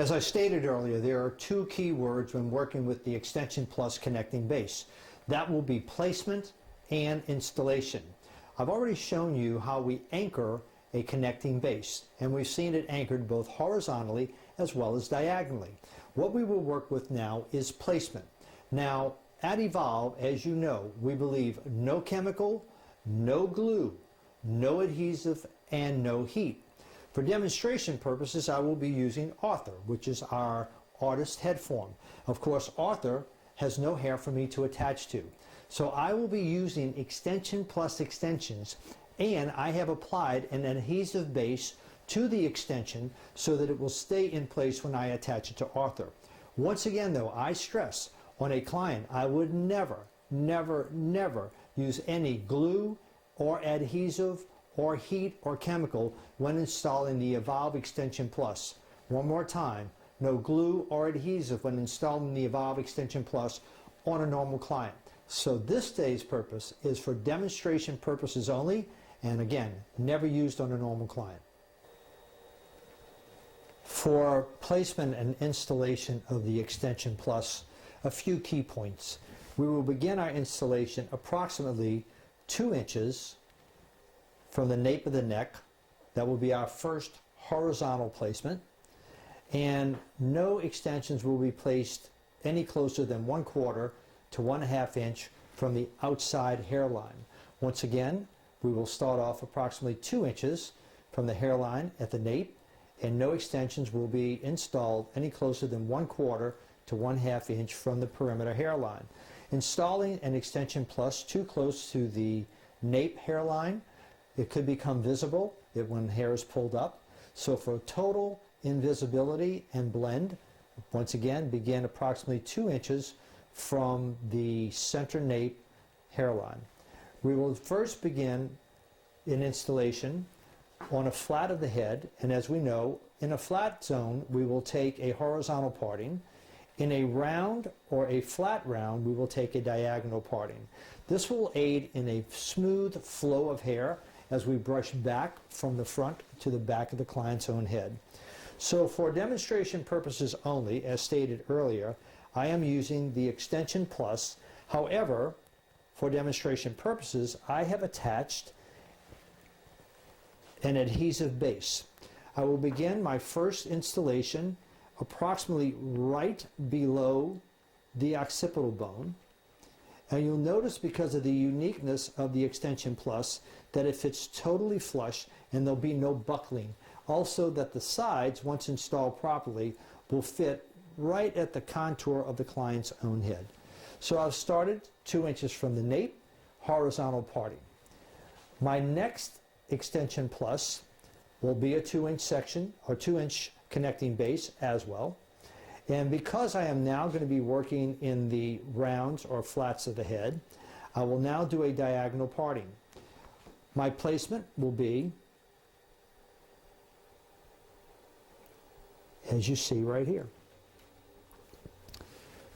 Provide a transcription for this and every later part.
As I stated earlier, there are two key words when working with the Extension Plus connecting base. That will be placement and installation. I've already shown you how we anchor a connecting base, and we've seen it anchored both horizontally as well as diagonally. What we will work with now is placement. Now, at Evolve, as you know, we believe no chemical, no glue, no adhesive, and no heat. For demonstration purposes, I will be using Arthur, which is our artist head form. Of course, Arthur has no hair for me to attach to. So I will be using Extension Plus extensions, and I have applied an adhesive base to the extension so that it will stay in place when I attach it to Arthur. Once again though, I stress, on a client, I would never, never, never use any glue or adhesive or heat or chemical when installing the Evolve Extension Plus. One more time, no glue or adhesive when installing the Evolve Extension Plus on a normal client. So this day's purpose is for demonstration purposes only, and again, never used on a normal client. For placement and installation of the Extension Plus, a few key points. We will begin our installation approximately 2 inches from the nape of the neck. That will be our first horizontal placement, and no extensions will be placed any closer than 1/4 to 1/2 inch from the outside hairline. Once again, we will start off approximately 2 inches from the hairline at the nape, and no extensions will be installed any closer than 1/4 to 1/2 inch from the perimeter hairline. Installing an Extension Plus too close to the nape hairline, it could become visible when hair is pulled up. So for total invisibility and blend, once again, begin approximately 2 inches from the center nape hairline. We will first begin in installation on a flat of the head, and as we know, in a flat zone we will take a horizontal parting. In a round or a flat round, we will take a diagonal parting. This will aid in a smooth flow of hair as we brush back from the front to the back of the client's own head. So for demonstration purposes only, as stated earlier, I am using the Extension Plus. However, for demonstration purposes, I have attached an adhesive base. I will begin my first installation approximately right below the occipital bone. And you'll notice, because of the uniqueness of the Extension Plus, that it fits totally flush and there'll be no buckling. Also that the sides, once installed properly, will fit right at the contour of the client's own head. So I've started 2 inches from the nape, horizontal parting. My next Extension Plus will be a 2 inch section, or 2 inch connecting base as well. And because I am now going to be working in the rounds or flats of the head, I will now do a diagonal parting. My placement will be, as you see right here.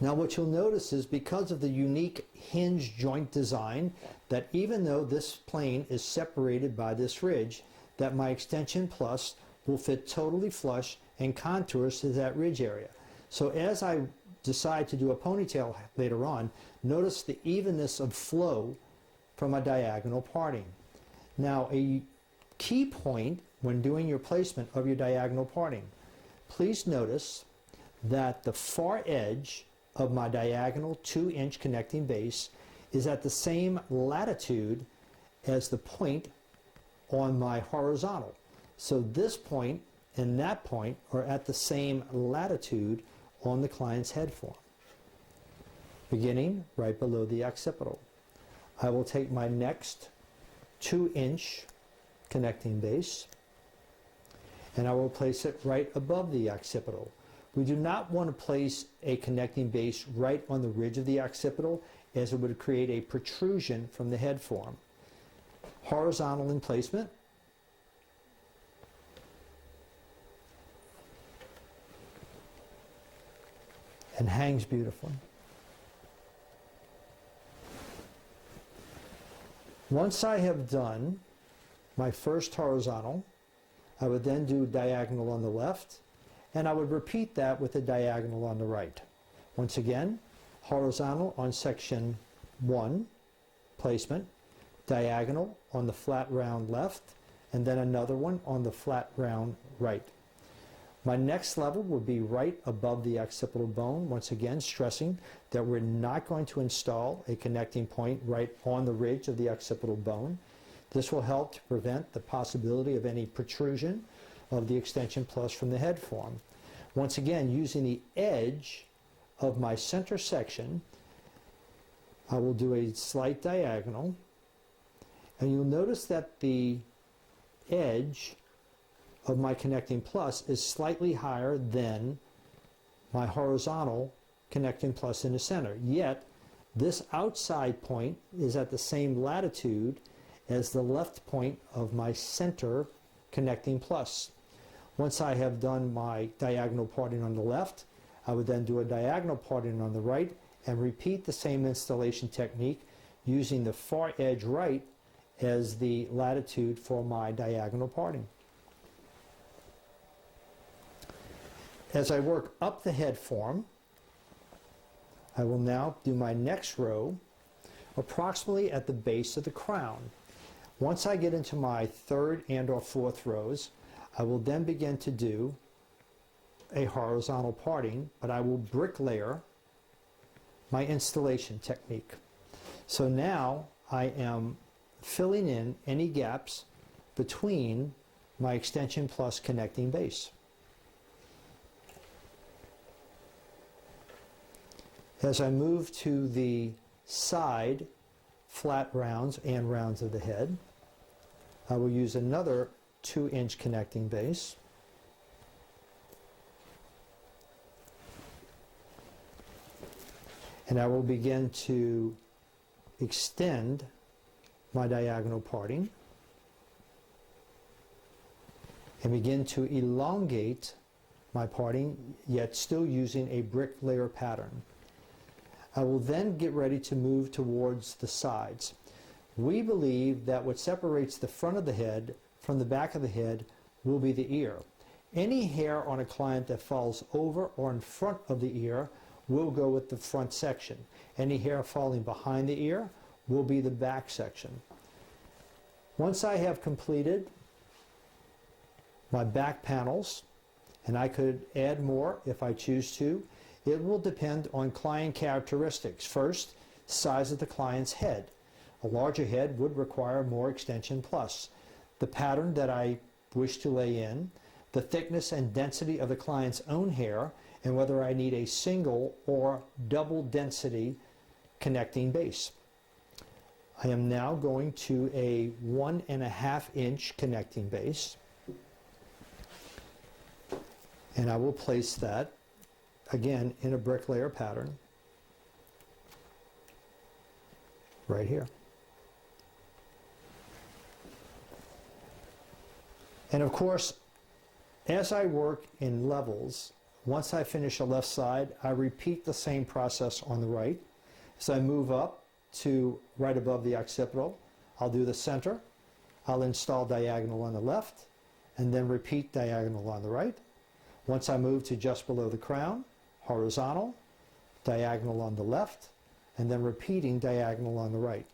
Now what you'll notice is, because of the unique hinge joint design, that even though this plane is separated by this ridge, that my Extension Plus will fit totally flush and contours to that ridge area. So as I decide to do a ponytail later on, notice the evenness of flow from a diagonal parting. Now a key point when doing your placement of your diagonal parting, please notice that the far edge of my diagonal 2 inch connecting base is at the same latitude as the point on my horizontal. So this point and that point are at the same latitude on the client's head form, beginning right below the occipital. I will take my next 2 inch connecting base and I will place it right above the occipital. We do not want to place a connecting base right on the ridge of the occipital, as it would create a protrusion from the head form. Horizontal in placement. And hangs beautifully. Once I have done my first horizontal, I would then do diagonal on the left, and I would repeat that with a diagonal on the right. Once again, horizontal on section 1, placement, diagonal on the flat round left, and then another one on the flat round right. My next level will be right above the occipital bone, once again stressing that we're not going to install a connecting point right on the ridge of the occipital bone. This will help to prevent the possibility of any protrusion of the extension plus from the head form. Once again, using the edge of my center section, I will do a slight diagonal, and you'll notice that the edge of my connecting plus is slightly higher than my horizontal connecting plus in the center. Yet, this outside point is at the same latitude as the left point of my center connecting plus. Once I have done my diagonal parting on the left, I would then do a diagonal parting on the right and repeat the same installation technique using the far edge right as the latitude for my diagonal parting. As I work up the head form, I will now do my next row approximately at the base of the crown. Once I get into my third and or fourth rows, I will then begin to do a horizontal parting, but I will bricklayer my installation technique. So now I am filling in any gaps between my extension plus connecting base. As I move to the side flat rounds and rounds of the head, I will use another 2-inch connecting base. And I will begin to extend my diagonal parting and begin to elongate my parting, yet still using a bricklayer pattern. I will then get ready to move towards the sides. We believe that what separates the front of the head from the back of the head will be the ear. Any hair on a client that falls over or in front of the ear will go with the front section. Any hair falling behind the ear will be the back section. Once I have completed my back panels, and I could add more if I choose to, it will depend on client characteristics. First, size of the client's head. A larger head would require more extension plus. The pattern that I wish to lay in, the thickness and density of the client's own hair, and whether I need a single or double density connecting base. I am now going to a 1.5 inch connecting base, and I will place that again in a bricklayer pattern right here. And of course, as I work in levels, once I finish the left side, I repeat the same process on the right. As I move up to right above the occipital, I'll do the center, I'll install diagonal on the left, and then repeat diagonal on the right. Once I move to just below the crown, horizontal, diagonal on the left, and then repeating diagonal on the right.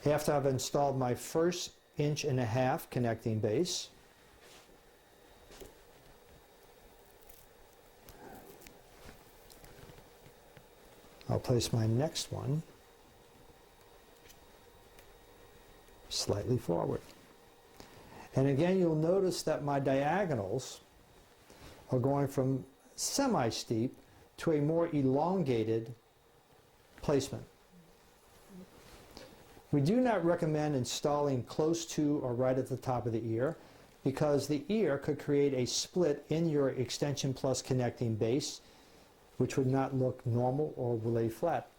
After I've installed my first 1.5 inch connecting base, I'll place my next one slightly forward. And again, you'll notice that my diagonals are going from semi-steep to a more elongated placement. We do not recommend installing close to or right at the top of the ear, because the ear could create a split in your extension plus connecting base, which would not look normal or will lay flat.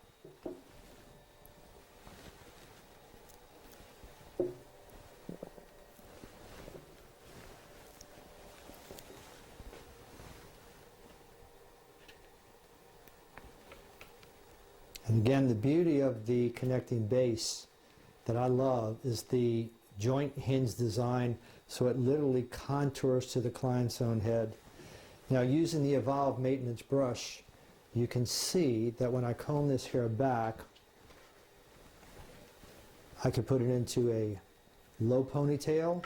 And again, the beauty of the connecting base that I love is the joint hinge design, so it literally contours to the client's own head. Now, using the Evolve maintenance brush, you can see that when I comb this hair back, I can put it into a low ponytail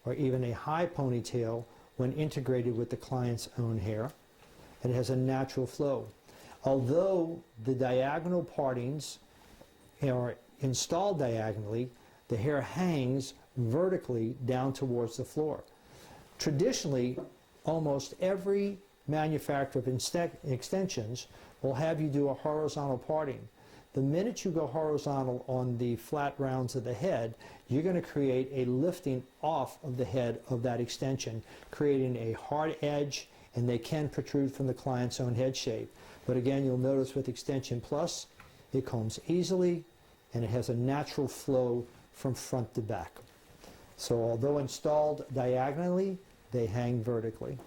or even a high ponytail when integrated with the client's own hair. And it has a natural flow. Although the diagonal partings are installed diagonally, the hair hangs vertically down towards the floor. Traditionally, almost every manufacturer of extensions will have you do a horizontal parting. The minute you go horizontal on the flat rounds of the head, you're going to create a lifting off of the head of that extension, creating a hard edge, and they can protrude from the client's own head shape. But again, you'll notice with Extension Plus, it combs easily, and it has a natural flow from front to back. So although installed diagonally, they hang vertically.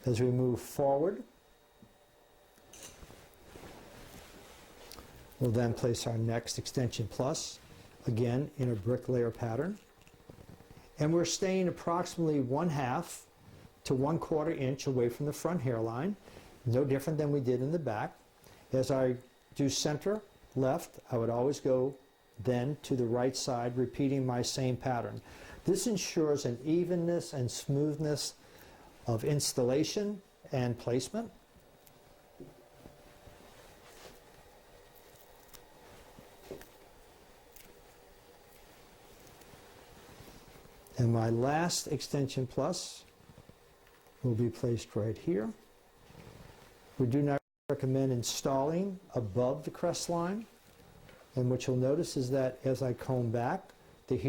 As we move forward, we'll then place our next Extension Plus, again in a bricklayer pattern. And we're staying approximately 1/2 to 1/4 inch away from the front hairline, no different than we did in the back. As I do center left, I would always go then to the right side, repeating my same pattern. This ensures an evenness and smoothness of installation and placement. And my last Extension Plus will be placed right here. We do not recommend installing above the crest line. And what you'll notice is that as I comb back, the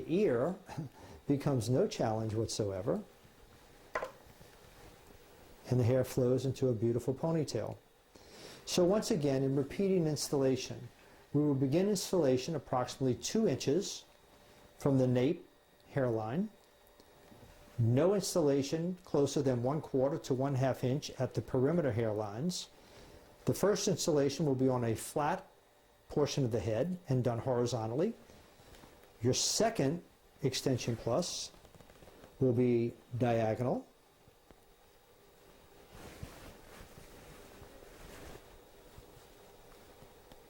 ear becomes no challenge whatsoever. And the hair flows into a beautiful ponytail. So once again, in repeating installation, we will begin installation approximately 2 inches from the nape hairline. No installation closer than 1/4 to 1/2 inch at the perimeter hairlines. The first installation will be on a flat portion of the head and done horizontally. Your second Extension Plus will be diagonal.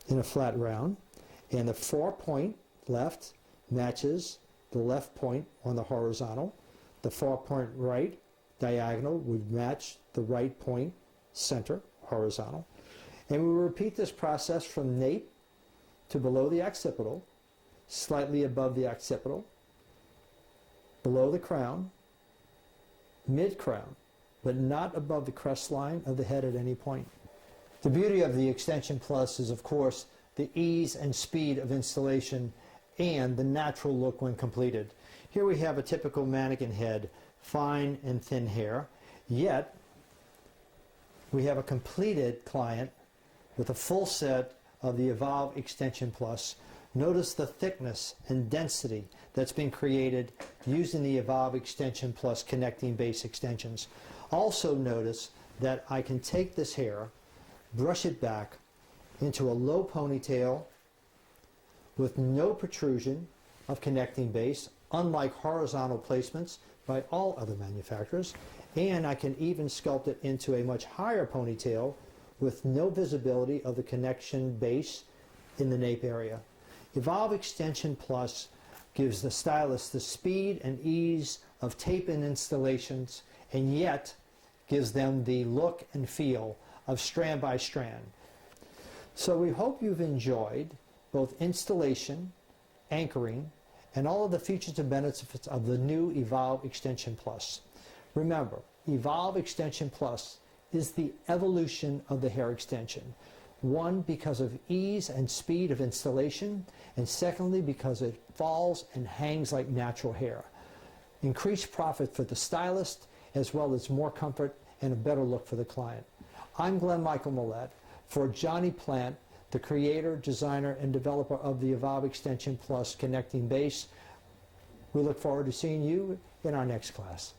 In a flat round, and the 4-point left matches the left point on the horizontal. The 4-point right diagonal would match the right point center horizontal. And we will repeat this process from nape to below the occipital, slightly above the occipital, below the crown, mid-crown, but not above the crest line of the head at any point. The beauty of the Extension Plus is, of course, the ease and speed of installation and the natural look when completed. Here we have a typical mannequin head, fine and thin hair, yet we have a completed client with a full set of the Evolve Extension Plus. Notice the thickness and density that's been created using the Evolve Extension Plus connecting base extensions. Also notice that I can take this hair, brush it back into a low ponytail with no protrusion of connecting base, unlike horizontal placements by all other manufacturers, and I can even sculpt it into a much higher ponytail with no visibility of the connection base in the nape area. Evolve Extension Plus gives the stylist the speed and ease of tape-in installations, and yet gives them the look and feel of strand by strand. So we hope you've enjoyed both installation, anchoring, and all of the features and benefits of the new Evolve Extension Plus. Remember, Evolve Extension Plus is the evolution of the hair extension. One, because of ease and speed of installation, and secondly, because it falls and hangs like natural hair. Increased profit for the stylist, as well as more comfort and a better look for the client. I'm Glenn Michael Millette for Johnny Plant, the creator, designer, and developer of the Evolve Extension Plus connecting base. We look forward to seeing you in our next class.